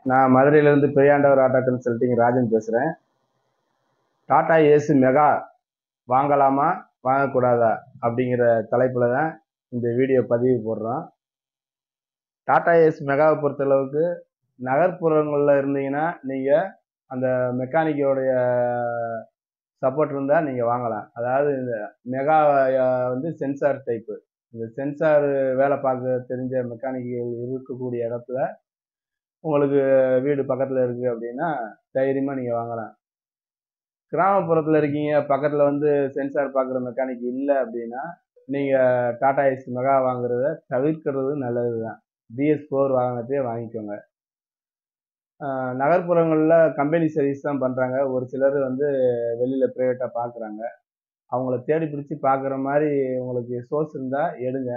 நான் மதுரையிலேருந்து Periyandavar auto consulting Rajan பேசுகிறேன். டாடா ஏசி மெகா வாங்கலாமா வாங்கக்கூடாதா அப்படிங்கிற தலைப்பில் தான் இந்த வீடியோ பதிவு போடுறோம். டாடா ஏசி மெகாவை பொறுத்தளவுக்கு நகர்ப்புறங்களில் இருந்தீங்கன்னா நீங்கள் அந்த மெக்கானிக்கோடைய சப்போர்ட் இருந்தால் நீங்கள் வாங்கலாம். அதாவது இந்த மெகா வந்து சென்சார் டைப்பு. இந்த சென்சார் வேலை பார்க்க தெரிஞ்ச மெக்கானிக்கல் இருக்கக்கூடிய இடத்துல உங்களுக்கு வீடு பக்கத்தில் இருக்குது அப்படின்னா தைரியமாக நீங்கள் வாங்கலாம். கிராமப்புறத்தில் இருக்கீங்க, பக்கத்தில் வந்து சென்சார் பார்க்குற மெக்கானிக் இல்லை அப்படின்னா நீங்கள் டாடா ஏசி மெகா வாங்குறத தவிர்க்கிறது நல்லது தான். BS4 வாங்கினதே வாங்கிக்கோங்க. நகர்ப்புறங்களில் கம்பெனி சர்வீஸ் தான் பண்ணுறாங்க. ஒரு சிலர் வந்து வெளியில் ப்ரைவேட்டாக பார்க்குறாங்க. அவங்கள தேடி பிடிச்சி பார்க்குற மாதிரி உங்களுக்கு சோர்ஸ் இருந்தால் எடுங்க.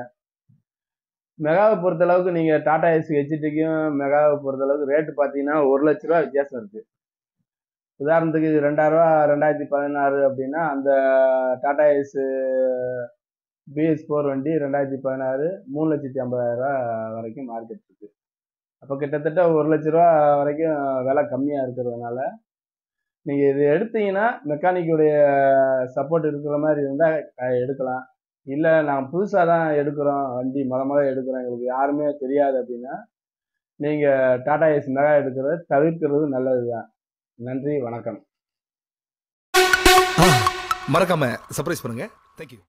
மெகாவை பொறுத்தளவுக்கு நீங்கள் டாடா ஏசி ஹெச்டிக்கும் மெகாவை பொறுத்தளவுக்கு ரேட்டு பார்த்தீங்கன்னா 1,00,000 ரூபா வித்தியாசம் இருக்குது. உதாரணத்துக்கு இது 2,000 ரூபா 2016 அப்படின்னா அந்த டாடா ஏசி BS4 வண்டி 2016 3,50,000 ரூபா வரைக்கும் மார்க்கெட் இருக்கு. அப்போ கிட்டத்தட்ட 1,00,000 ரூபா வரைக்கும் விலை கம்மியாக இருக்கிறதுனால நீங்கள் இது எடுத்தீங்கன்னா மெக்கானிக்குடைய சப்போர்ட் இருக்கிற மாதிரி இருந்தால் எடுக்கலாம். இல்லை நாங்கள் புதுசாக தான் எடுக்கிறோம், வண்டி முதல் எடுக்கிறோம், எங்களுக்கு யாருமே தெரியாது அப்படின்னா நீங்கள் டாடா ஏசி மெகா எடுக்கிறத தவிர்க்கிறது நல்லது தான். நன்றி, வணக்கம். மறக்காம சர்ப்ரைஸ் பண்ணுங்க. தேங்க்யூ.